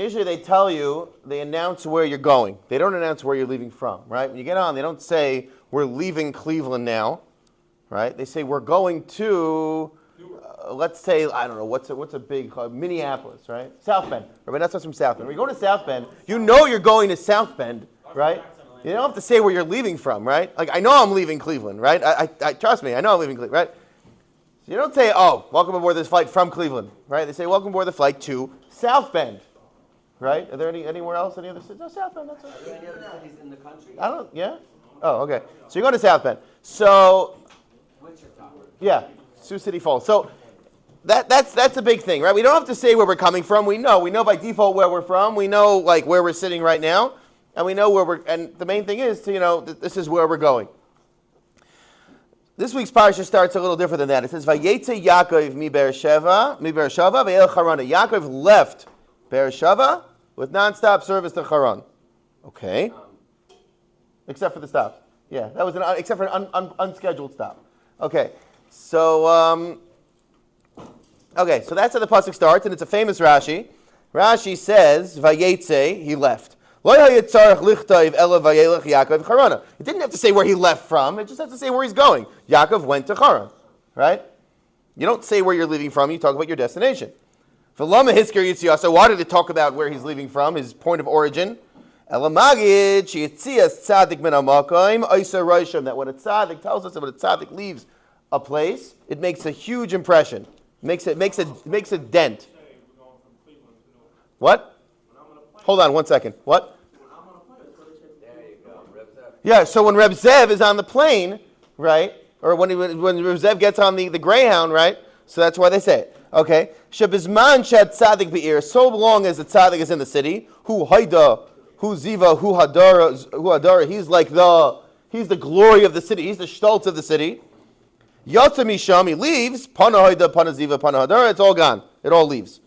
Usually they announce where you're going. They don't announce where you're leaving from, right? When you get on, they don't say, we're leaving Cleveland now, right? They say, we're going to, let's say, I don't know, what's a big, Minneapolis, right? South Bend. Right? That's us from South Bend. When you go to South Bend, you know you're going to South Bend, right? You don't have to say where you're leaving from, right? Like, I know I'm leaving Cleveland, right? I trust me, I know I'm leaving Cleveland, right? So you don't say, oh, welcome aboard this flight from Cleveland, right? They say, welcome aboard the flight to South Bend, right? Are there anywhere else, any other cities? No, South Bend, that's it. Are there any other cities in the country? I don't, yeah? Oh, okay. So you're going to South Bend. So, Wichita. yeah, Sioux City Falls. So that's a big thing, right? We don't have to say where we're coming from. We know by default where we're from. We know like where we're sitting right now, and we know and the main thing is to, this is where we're going. This week's parsha starts a little different than that. It says, Vayetze Yaakov mi Beersheva ve'el Charana. Yaakov left Beersheva with non-stop service to Haran. Okay. Except for the stop. Yeah, that was except for an unscheduled stop. Okay. So, so that's how the pasuk starts, and it's a famous Rashi. Rashi says, Vayetze, he left. It didn't have to say where he left from. It just has to say where he's going. Yaakov went to Haran, right? You don't say where you're leaving from. You talk about your destination. So why did it talk about where he's leaving from, his point of origin? That when a tzaddik tells us that when a tzaddik leaves a place, it makes a huge impression. Makes a dent. What? Hold on 1 second. What? There you go, Reb Zev. Yeah, so when Reb Zev is on the plane, right? Or when Reb Zev gets on the Greyhound, right? So that's why they say it. Okay. Shebizman shad tzaddik be'ir, so long as the tzaddik is in the city, hu haida, hu ziva, hu hadara, he's the glory of the city, he's the stolz of the city. Yatsa misham, he leaves, pana haida, pana ziva, pana hadara, it's all gone. It all leaves.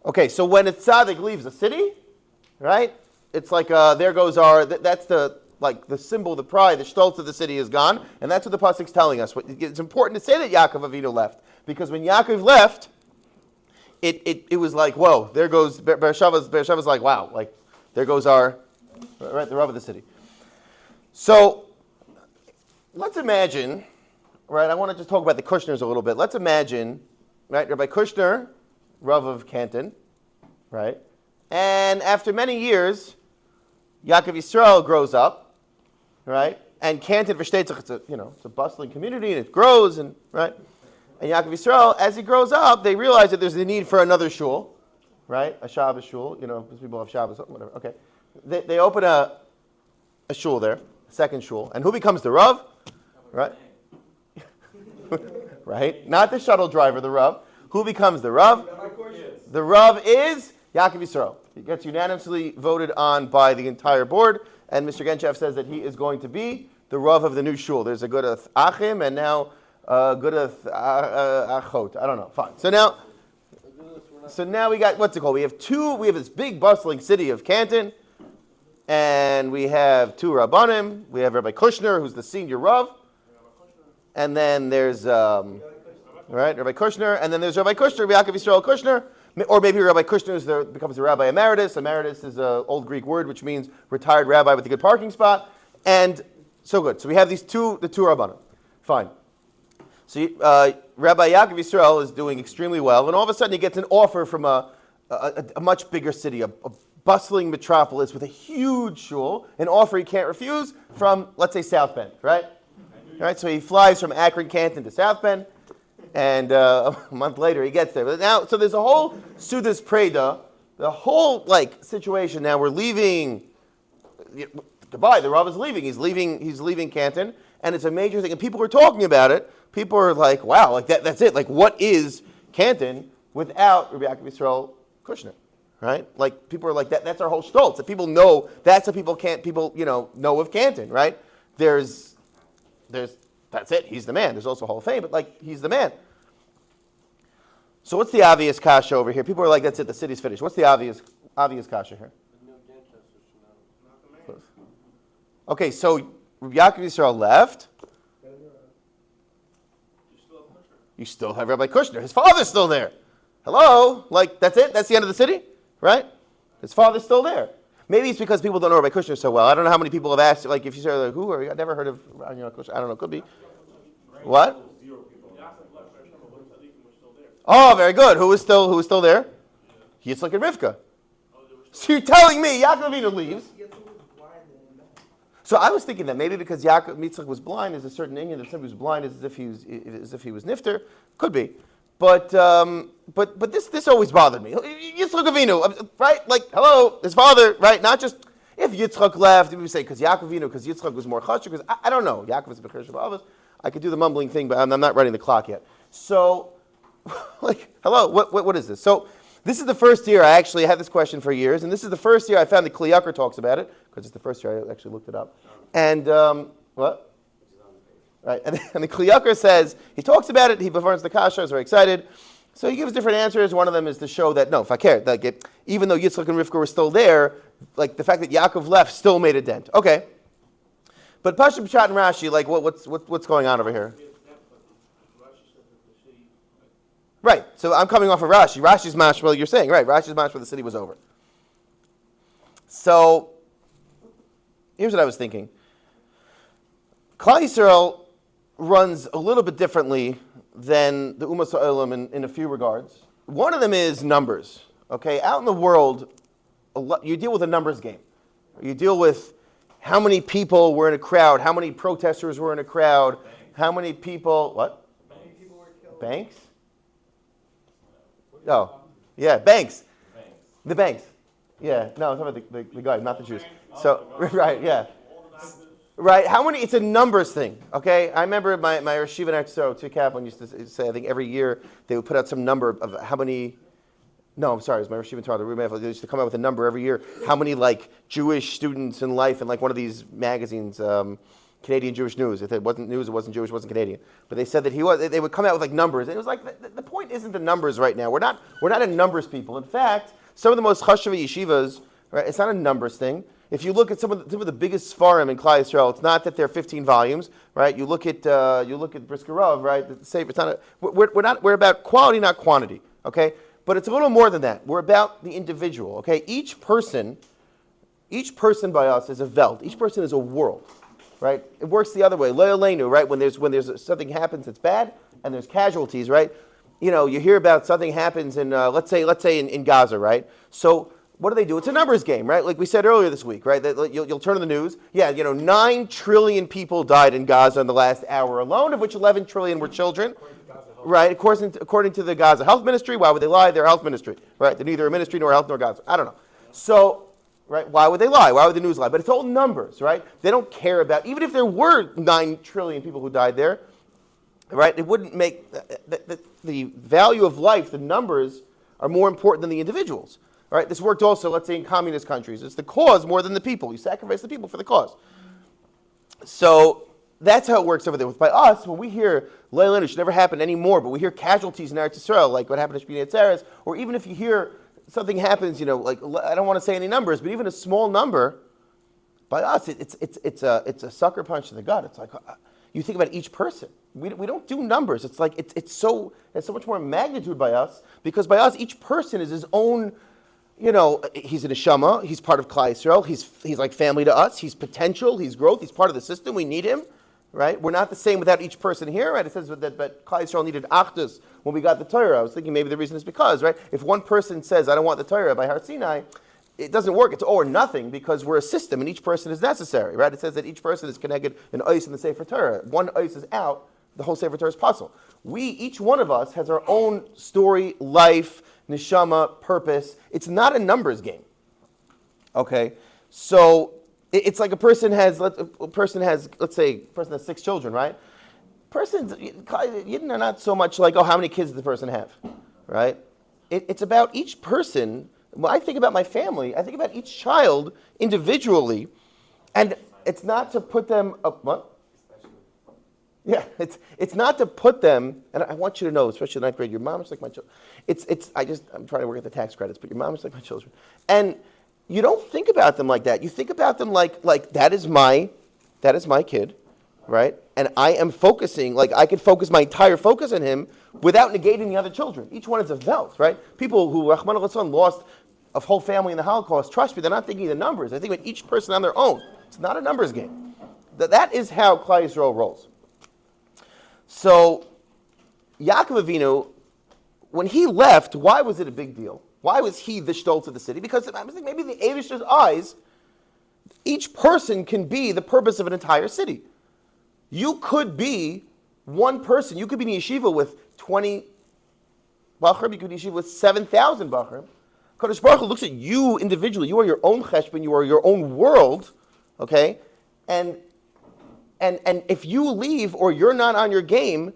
Okay, so when a tzaddik leaves a city, right? It's like there goes that's the symbol, the pride, the stolz of the city is gone, and that's what the pasuk's telling us. It's important to say that Yaakov Avinu left, because when Yaakov left, it was like, whoa, there goes Beersheva's like, wow, like there goes the Rav of the city. So let's imagine, right? I want to just talk about the Kushners a little bit. Let's imagine, right? Rabbi Kushner, Rav of Canton, right? And after many years, Yaakov Yisrael grows up, right? And Canton Verstetzach, it's a bustling community, and it grows, and right? And Yaakov Yisrael, as he grows up, they realize that there's a need for another shul, right? A Shabbos shul, because people have Shabbos, whatever. Okay, they open a shul there, a second shul, and who becomes the Rav? Right? Right? Not the shuttle driver, the Rav. Who becomes the Rav? The Rav is Yaakov Yisrael. He gets unanimously voted on by the entire board, and Mr. Genchev says that he is going to be the Rav of the new shul. There's a Gudath Achim, and now Gudath Achot. I don't know. Fine. So now we got, what's it called? We have this big bustling city of Canton, and we have two Rabbanim. We have Rabbi Kushner, who's the senior Rav, and then there's Rabbi Kushner, and then there's Rabbi Kushner, Yaakov Yisrael Kushner, or maybe Rabbi Kushner becomes a Rabbi Emeritus. Emeritus is an old Greek word which means retired rabbi with a good parking spot, and so good. So we have the two Rabbanim. Fine. So Rabbi Yaakov Yisrael is doing extremely well, and all of a sudden he gets an offer from a much bigger city, a bustling metropolis with a huge shul, an offer he can't refuse from, let's say, South Bend, right? Right. So he flies from Akron, Canton to South Bend, and a month later he gets there. But now, so there's a whole Sudas Preda, the whole situation. Now we're leaving. Goodbye. The Rav is leaving. He's leaving Canton, and it's a major thing. And people are talking about it. People are like, "Wow, like that's it. Like, what is Canton without Rabbi Yaakov Yisrael Kushner?" Right? Like people are like that. That's our whole stoltz. That people know. That's what people know of Canton. Right? That's it. He's the man. There's also Hall of Fame, but he's the man. So what's the obvious kasha over here? People are like, that's it. The city's finished. What's the obvious kasha here? Okay, so Yaakov Yisrael left. You still have Rabbi Kushner. His father's still there. Hello? That's it? That's the end of the city? Right? His father's still there. Maybe it's because people don't know Rabbi Kushner so well. I don't know how many people have asked, like if you say, like, who are you? I've never heard of Rabbi Kushner. I don't know, could be. What? Oh, very good. Who is still there? Yitzchak and Rivka. So you're telling me Yaakov Avinu leaves. So I was thinking that maybe because Yitzchak was blind, there's a certain Indian that somebody who's blind is as if he was nifter. Could be. But this always bothered me. Yitzchak Avinu, right? Like, hello, his father, right? Not just if Yitzchak left, we would say because Yaakov Avinu, because Yitzchak was more chashuv, because I don't know. Yaakov is a Becher Shabbat. I could do the mumbling thing, but I'm not running the clock yet. So, like, hello, what is this? So, this is the first year I actually had this question for years, and this is the first year I found that Kli Yakar talks about it, because it's the first year I actually looked it up. And, what? Right, and the Kli Yakar says, he talks about it, he performs the kasha, is very excited. So he gives different answers. One of them is to show that, no, fakir, like even though Yitzchak and Rivka were still there, like the fact that Yaakov left still made a dent. Okay. But Pasha Pshat and Rashi, like what's going on over here? Right, so I'm coming off of Rashi. Rashi's mashma, you're saying, right, Rashi's mashma, the city was over. So, here's what I was thinking. Klal Yisrael runs a little bit differently than the Ummah Ha'olam in a few regards. One of them is numbers, okay? Out in the world, you deal with a numbers game. You deal with how many people were in a crowd, how many protesters were in a crowd, how many people, what? Banks? Oh, yeah, banks. The banks. Yeah, no, I'm talking about the guy, not the Jews. So, right, yeah. Right, how many, it's a numbers thing, okay? I remember my Rosh Yeshiva next door, Tzvi Kaplan, used to say, I think every year they would put out some number of how many, no, I'm sorry, it was my Rosh Yeshiva Torah, they used to come out with a number every year, how many, like, Jewish students in life in, like, one of these magazines, Canadian Jewish News. If it wasn't news, it wasn't Jewish, it wasn't Canadian. But they said that they would come out with like numbers. And it was like, the point isn't the numbers right now. We're not a numbers people. In fact, some of the most chashuv yeshivas, right, it's not a numbers thing. If you look at some of the biggest Sfarim in Klal Yisrael, it's not that they're 15 volumes, right? You look at Brisker Rav, right? It's not we're about quality, not quantity, okay? But it's a little more than that. We're about the individual, okay? Each person by us is a Welt. Each person is a world. Right? It works the other way. Le'aleinu, right? When there's something happens that's bad and there's casualties, right? You know, you hear about something happens in let's say in Gaza, right? So what do? It's a numbers game, right? Like we said earlier this week, right? That you'll turn on the news. Yeah, 9 trillion people died in Gaza in the last hour alone, of which 11 trillion were children. Right? According to the Gaza Health Ministry. Why would they lie? They're health ministry, right? They're neither a ministry nor health nor Gaza. I don't know. So. Right? Why would they lie? Why would the news lie? But it's all numbers, right? They don't care about, even if there were 9 trillion people who died there, right? It wouldn't make, the value of life, the numbers, are more important than the individuals, right? This worked also, let's say, in communist countries. It's the cause more than the people. You sacrifice the people for the cause. So that's how it works over there. By us, when we hear Leilin, it should never happen anymore, but we hear casualties in Eretz Yisrael, like what happened to Shmini Atzeres, or even if you hear something happens, like I don't want to say any numbers, but even a small number, by us, it's a sucker punch to the gut. It's like you think about each person. We don't do numbers. It's like it's so much more magnitude by us, because by us each person is his own. He's a neshama. He's part of Klal Yisrael. He's like family to us. He's potential. He's growth. He's part of the system. We need him. Right? We're not the same without each person here, right? It says that Klal Yisrael needed achdus when we got the Torah. I was thinking maybe the reason is because, right? If one person says, I don't want the Torah by Har Sinai, it doesn't work. It's all or nothing, because we're a system and each person is necessary, right? It says that each person is connected in ois in the Sefer Torah. One ois is out, the whole Sefer Torah is puzzle. Each one of us has our own story, life, neshama, purpose. It's not a numbers game. Okay? So it's like a person has 6 children, right? Yidden are not so much like, how many kids does the person have, right? It's about each person. When I think about my family, I think about each child individually, and it's not to put them up. What? Yeah, it's not to put them. And I want you to know, especially in 9th grade, your mom is like my children. I'm trying to work at the tax credits, but your mom is like my children, and you don't think about them like that. You think about them like that is my kid, right? And I am focusing, like I could focus my entire focus on him without negating the other children. Each one is a Welt, right? People who, Rahman al-Hassan, lost of whole family in the Holocaust, trust me, they're not thinking the numbers. They're thinking about each person on their own. It's not a numbers game. That is how Klal Yisrael rolls. So, Yaakov Avinu, when he left, why was it a big deal? Why was he the Shtolz of the city? Because I was thinking maybe in the Eivishter's eyes, each person can be the purpose of an entire city. You could be one person. You could be in yeshiva with 20 bachrim. You could be in yeshiva with 7,000 bachrim. Kadosh Baruch Hu looks at you individually. You are your own cheshbon. You are your own world. Okay? And if you leave or you're not on your game,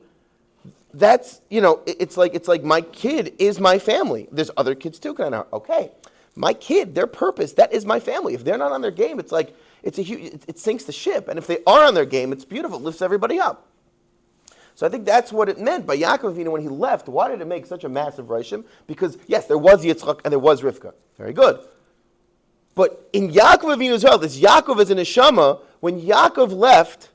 that's, it's like my kid is my family. There's other kids too. Okay. My kid, their purpose, that is my family. If they're not on their game, it's like, it sinks the ship. And if they are on their game, it's beautiful. It lifts everybody up. So I think that's what it meant by Yaakov Avinu when he left. Why did it make such a massive reishim? Because, yes, there was Yitzchak and there was Rivka. Very good. But in Yaakov Avinu's health, this Yaakov is a neshama. When Yaakov left,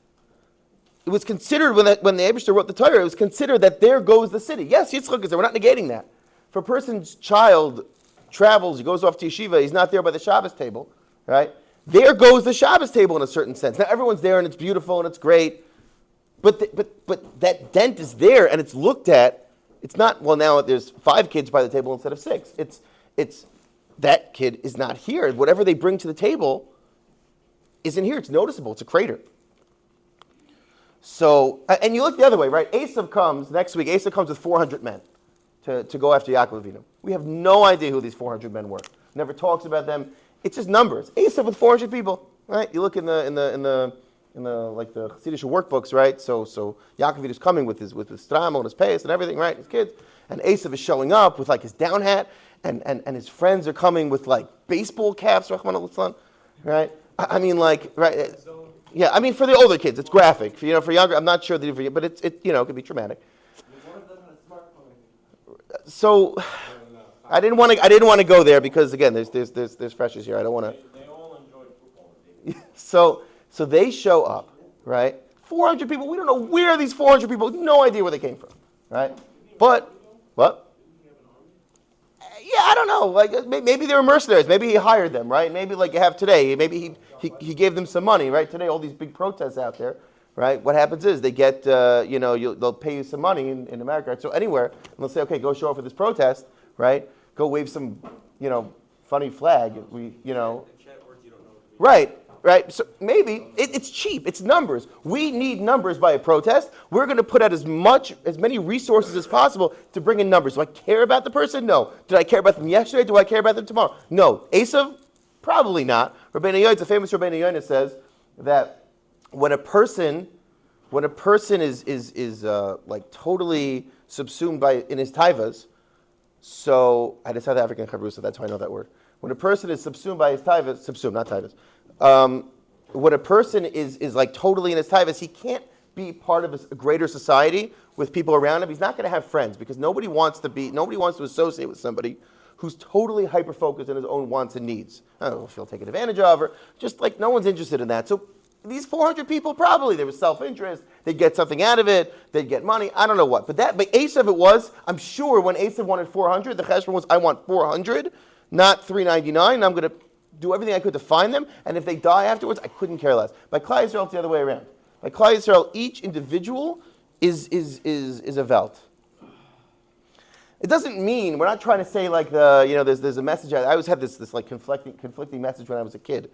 it was considered, when the Eibishter wrote the Torah, it was considered that there goes the city. Yes, Yitzchak is there. We're not negating that. If a person's child travels, he goes off to yeshiva, he's not there by the Shabbos table, right? There goes the Shabbos table in a certain sense. Now everyone's there and it's beautiful and it's great, but that dent is there and it's looked at. It's not, well, now there's 5 kids by the table instead of 6. It's that kid is not here. Whatever they bring to the table isn't here. It's noticeable. It's a crater. So, and you look the other way, right? Esav comes next week. Esav comes with 400 men to go after Yaakov Avinu. We have no idea who these 400 men were. Never talks about them. It's just numbers. Esav with 400 people, right? You look in the like the Chassidish workbooks, right? So Yaakov Avinu is coming with his stramo and his payas and everything, right? His kids, and Esav is showing up with like his down hat, and his friends are coming with like baseball caps, Rahman al-Islam, right? I mean, like, right? Yeah, I mean, for the older kids, it's graphic. For younger, I'm not sure that, but it could be traumatic. So, I didn't want to go there because again, there's freshers here. I don't want to. They all enjoyed football. So they show up, right? 400 people. We don't know where these 400 people. No idea where they came from, right? But what? Yeah, I don't know. Like maybe they were mercenaries. Maybe he hired them, right? Maybe like you have today. Maybe he gave them some money, right? Today, all these big protests out there, right? What happens is they get, they'll pay you some money in America, right? So anywhere, and they'll say, okay, go show up for this protest, right? Go wave some, funny flag. Right. So maybe it's cheap. It's numbers. We need numbers by a protest. We're going to put out as many resources as possible to bring in numbers. Do I care about the person? No. Did I care about them yesterday? Do I care about them tomorrow? No. Esav? Probably not. Rabbeinu Yonah, the famous Rabbeinu Yonah says that when a person is like totally subsumed in his taivas, so I had a South African chavrusa, that's how I know that word. When a person is subsumed by his taivas, not taivas. When a person is like totally in his taivas, he can't be part of a greater society with people around him. He's not going to have friends because nobody wants to associate with somebody who's totally hyper-focused on his own wants and needs. I don't know if he'll take advantage of, or just like no one's interested in that. So these 400 people, probably there was self-interest. They'd get something out of it. They'd get money. I don't know what. But Esav it was, I'm sure when Esav wanted 400, the cheshbon was, I want 400, not 399. I'm going to do everything I could to find them. And if they die afterwards, I couldn't care less. By Klal Yisrael, it's the other way around. By Klal Yisrael, each individual is a velt. It doesn't mean, we're not trying to say like there's a message. I always had this like conflicting message when I was a kid.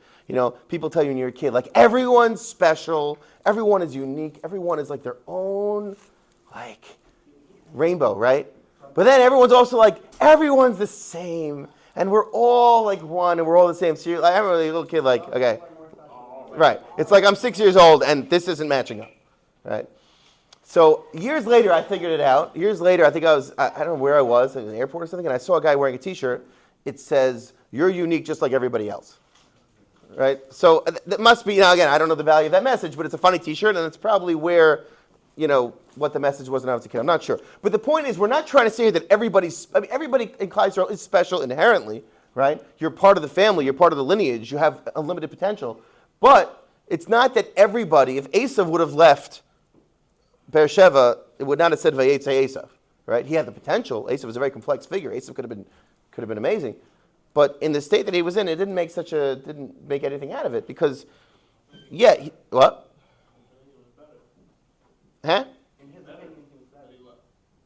People tell you when you're a kid, like everyone's special, everyone is unique, everyone is like their own like rainbow, right? But then everyone's also like, everyone's the same, and we're all like one, and we're all the same. So I remember a little kid like, okay, right. It's like I'm 6 years old, and this isn't matching up, right? So years later, I figured it out. Years later, I think I don't know where I was, in an airport or something, and I saw a guy wearing a t-shirt. It says, you're unique just like everybody else, right? So that must be, now again, I don't know the value of that message, but it's a funny t-shirt, and it's probably where, what the message was when I was a kid. I'm not sure. But the point is, we're not trying to say that everybody in Klal Yisrael is special inherently, right? You're part of the family, you're part of the lineage, you have unlimited potential. But it's not that everybody, if Esav would have left Beersheba, it would not have said Vayetza Esav, right? He had the potential. Esav was a very complex figure. Esav could have been amazing, But in the state that he was in, it didn't make anything out of it because, what? Huh?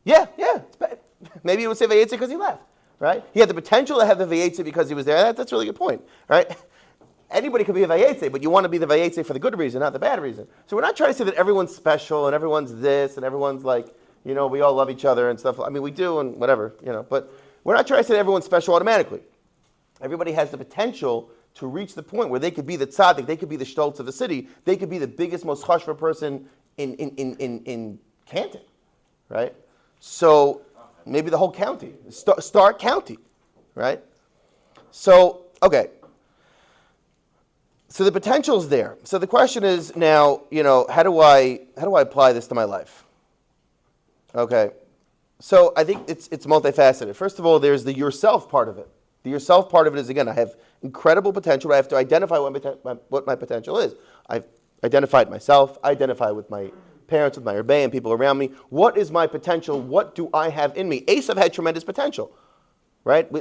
Yeah. It's bad. Maybe he would say Vayetze because he left, right? He had the potential to have the Vayetze because he was there. That's a really good point, right? Anybody could be a Vayetze, but you want to be the Vayetze for the good reason, not the bad reason. So we're not trying to say that everyone's special and everyone's this and everyone's like, we all love each other and stuff. I mean, we do and whatever, but we're not trying to say that everyone's special automatically. Everybody has the potential to reach the point where they could be the tzaddik, they could be the shtoltz of the city, they could be the biggest, most chashva person in Canton, right? So maybe the whole county, Stark County, right? So, okay. So the potential's there. So the question is now, how do I apply this to my life? Okay. So I think it's multifaceted. First of all, there's the yourself part of it. The yourself part of it is, again, I have incredible potential. I have to identify what my potential is. I've identified myself. I identify with my parents, with my rebbe, and people around me. What is my potential? What do I have in me? Esav had tremendous potential, right?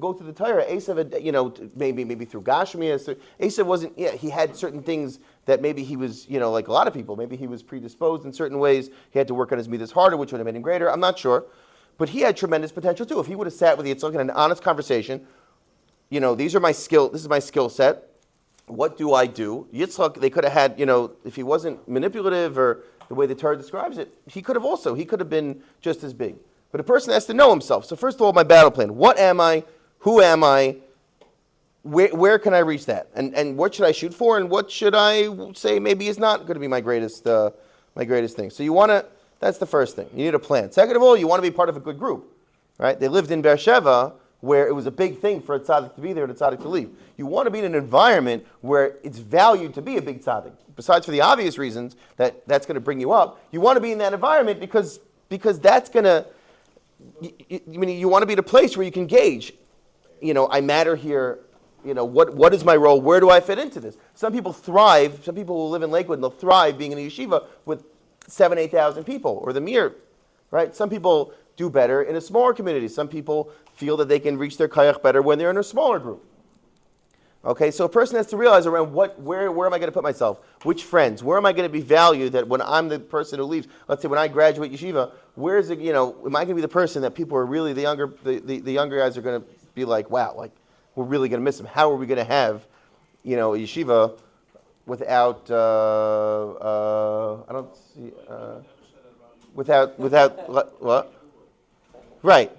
Go through the Torah. Esav had, maybe through Gashmias. Esav wasn't, he had certain things that maybe he was, like a lot of people, maybe he was predisposed in certain ways. He had to work on his midas harder, which would have made him greater. I'm not sure. But he had tremendous potential too. If he would have sat with Yitzchak in an honest conversation, this is my skill set. What do I do? Yitzchak, they could have had, if he wasn't manipulative or the way the Torah describes it, he could have been just as big. But a person has to know himself. So first of all, my battle plan. What am I? Who am I? Where can I reach that? And what should I shoot for? And what should I say maybe is not going to be my greatest thing? So that's the first thing. You need a plan. Second of all, you want to be part of a good group, right? They lived in Beersheba, where it was a big thing for a tzaddik to be there and a tzaddik to leave. You want to be in an environment where it's valued to be a big tzaddik. Besides for the obvious reasons that's going to bring you up, you want to be in that environment because that's going to, you want to be in a place where you can gauge, I matter here, what is my role? Where do I fit into this? Some people who live in Lakewood, and they'll thrive being in a yeshiva with 7,000, 8,000 people, or the Mir, right? Some people do better in a smaller community. Some people feel that they can reach their kayach better when they're in a smaller group. Okay, so a person has to realize around where am I going to put myself? Which friends? Where am I going to be valued that when I'm the person who leaves? Let's say when I graduate yeshiva, where is it, am I going to be the person that people are really, the younger guys are going to be like, wow, like, we're really going to miss him. How are we going to have, a yeshiva without, I don't see, without, what? Right.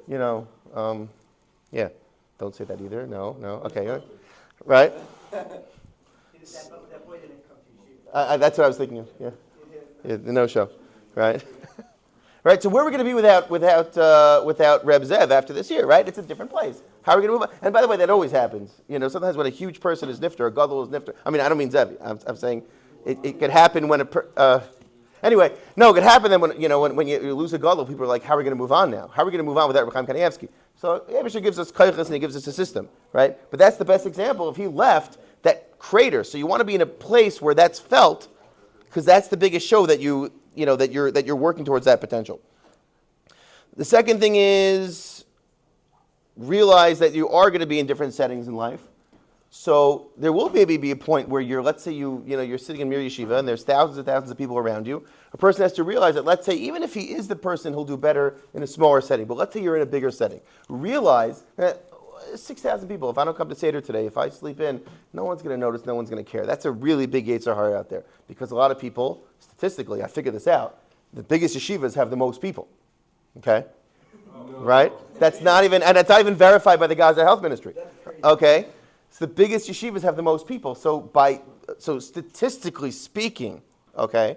Yeah. Don't say that either. No. Okay. Right. That's what I was thinking of. Yeah. The no-show. Right. Right. So where are we going to be without Reb Zev after this year? Right. It's a different place. How are we going to move on? And by the way, that always happens. Sometimes when a huge person is nifter, a gadol is nifter. I mean, I don't mean Zev. I'm saying it could happen when anyway, no, it could happen then when you lose a gadol, people are like, how are we going to move on now? How are we going to move on without Rechaim Kanievsky? So Abishur gives us kaychas and he gives us a system, right? But that's the best example. If he left, that crater. So you want to be in a place where that's felt, because that's the biggest show that you're working towards that potential. The second thing is realize that you are going to be in different settings in life. So there will maybe be a point where let's say you're sitting in Mir Yeshiva and there's thousands and thousands of people around you. A person has to realize that, let's say, even if he is the person who'll do better in a smaller setting, but let's say you're in a bigger setting, realize that 6,000 people, if I don't come to Seder today, if I sleep in, no one's going to notice, no one's going to care. That's a really big Yetzer Hara out there, because a lot of people, statistically, I figured this out, the biggest yeshivas have the most people. Okay? Right? That's not even verified by the Gaza Health Ministry. Okay? So the biggest yeshivas have the most people. So statistically speaking, okay,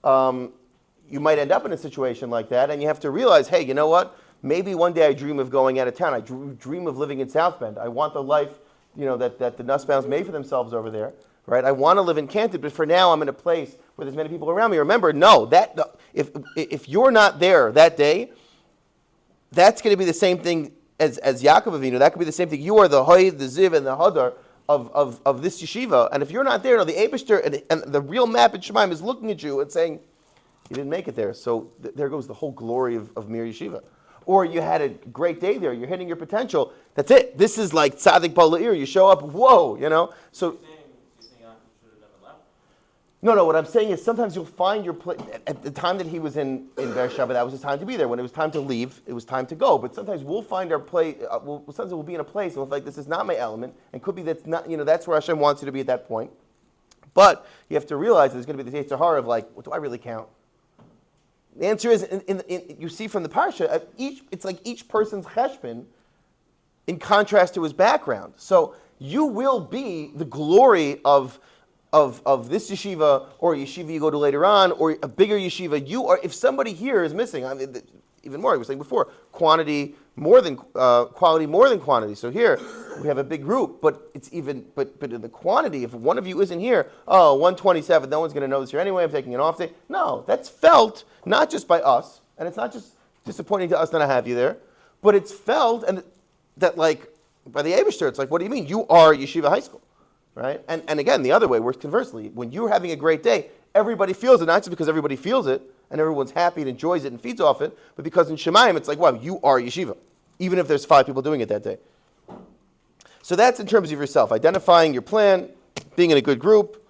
you might end up in a situation like that, and you have to realize, hey, you know what? Maybe one day I dream of going out of town. I dream of living in South Bend. I want the life, that the Nussbaums made for themselves over there, right? I want to live in Canton, but for now I'm in a place where there's many people around me. Remember, if you're not there that day, that's going to be the same thing as Yaakov Avinu. That could be the same thing. You are the Hoyd, the Ziv, and the Hadar of this yeshiva. And if you're not there, the Eibishter and the real map in Shemaim is looking at you and saying, you didn't make it there. So there goes the whole glory of Mir Yeshiva. or you had a great day there, you're hitting your potential, that's it. This is like tzaddik bala'ir. You show up, whoa, So, no, what I'm saying is sometimes you'll find your place. At the time that he was in Beersheba, that was his time to be there. When it was time to leave, it was time to go. But sometimes we'll find our place, sometimes we'll be in a place and we'll feel like this is not my element, and could be that's not, that's where Hashem wants you to be at that point. But you have to realize there's going to be this Yetzer Hara of like, what do I really count? The answer is, you see from the parsha, it's like each person's cheshbon in contrast to his background. So you will be the glory of this yeshiva or yeshiva you go to later on or a bigger yeshiva. You are, if somebody here is missing, even more, I was saying before, quality more than quantity. So here we have a big group, but it's even, but in the quantity, if one of you isn't here, 127, no one's going to know this here anyway, I'm taking an off day. No, that's felt not just by us, and it's not just disappointing to us not to have you there, but it's felt and that like by the Eibishter, it's like, what do you mean? You are Yeshiva High School, right? And again, the other way works conversely. When you're having a great day, everybody feels it, not just because everybody feels it and everyone's happy and enjoys it and feeds off it, but because in Shemayim it's like, wow, you are Yeshiva, even if there's 5 people doing it that day. So that's in terms of yourself, identifying your plan, being in a good group,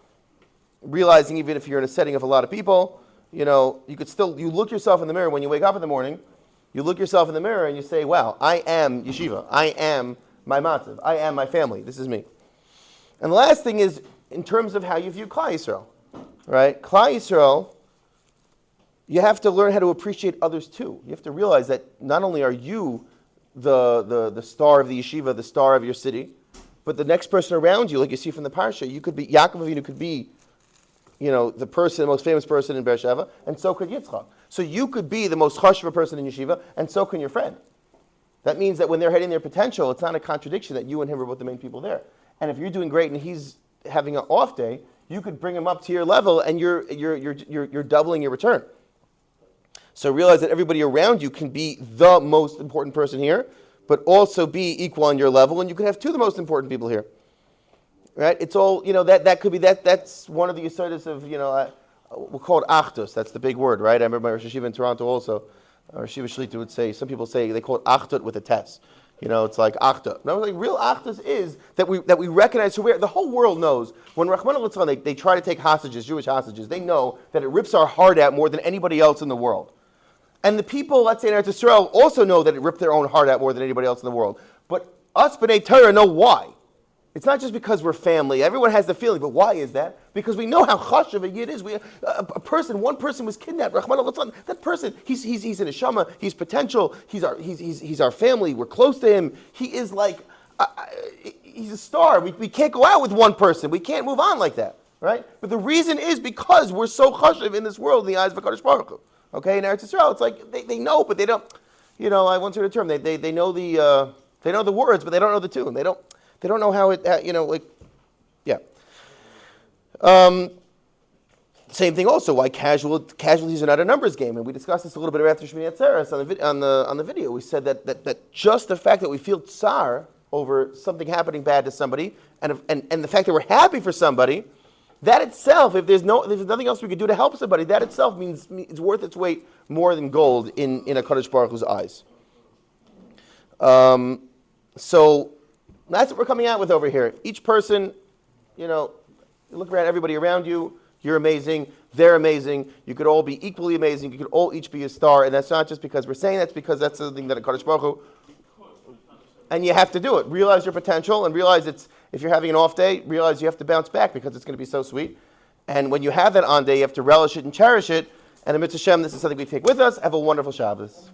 realizing even if you're in a setting of a lot of people, you look yourself in the mirror when you wake up in the morning, you look yourself in the mirror and you say, wow, I am Yeshiva, I am my matzav, I am my family, this is me. And the last thing is in terms of how you view Klal Yisrael, right? Klal Yisrael, you have to learn how to appreciate others too. You have to realize that not only are you the star of the yeshiva, the star of your city, but the next person around you, like you see from the parsha, you could be, Yaakov Avinu could be, the most famous person in Beersheba, and so could Yitzchak. So you could be the most chashuv person in yeshiva, and so can your friend. That means that when they're hitting their potential, it's not a contradiction that you and him are both the main people there. And if you're doing great and he's having an off day, you could bring him up to your level, and you're doubling your return. So realize that everybody around you can be the most important person here, but also be equal on your level, and you could have 2 of the most important people here. Right? It's all, that could be, that's one of the yesodis of, we'll call it achdus. That's the big word, right? I remember my Rosh Hashiva in Toronto also, Rosh Hashiva Shlita would say, some people say, they call it achdut with a test. It's like achta. No, like real achdus is that we recognize who we are. The whole world knows when Rachmana litzlan they try to take hostages, Jewish hostages. They know that it rips our heart out more than anybody else in the world. And the people, let's say in Eretz Yisrael, also know that it ripped their own heart out more than anybody else in the world. But us B'nai Torah know why. It's not just because we're family. Everyone has the feeling, but why is that? Because we know how chashuv a yid is. One person was kidnapped. Rachmana litzlan, that person, he's in a neshama. He's potential. He's our family. We're close to him. He is like, he's a star. We can't go out with one person. We can't move on like that, right? But the reason is because we're so chashuv in this world in the eyes of HaKadosh Baruch Hu. Okay, in Eretz Yisrael, it's like they know, but they don't. I once heard a term. They know the words, but they don't know the tune. They don't know how it. Yeah. Same thing also. Why casualties are not a numbers game, and we discussed this a little bit after Shmini Atzeres on the video. We said that just the fact that we feel tsar over something happening bad to somebody, and the fact that we're happy for somebody. That itself, if there's nothing else we could do to help somebody, that itself means it's worth its weight more than gold in a Kadosh Baruch Hu's eyes. So that's what we're coming out with over here. Each person, you look around everybody around you. You're amazing. They're amazing. You could all be equally amazing. You could all each be a star, and that's not just because we're saying that's because that's something that a Kadosh Baruch Hu. And you have to do it. Realize your potential, and realize if you're having an off day, realize you have to bounce back because it's going to be so sweet. And when you have that on day, you have to relish it and cherish it. And in Mitzvah Shem, this is something we take with us. Have a wonderful Shabbos.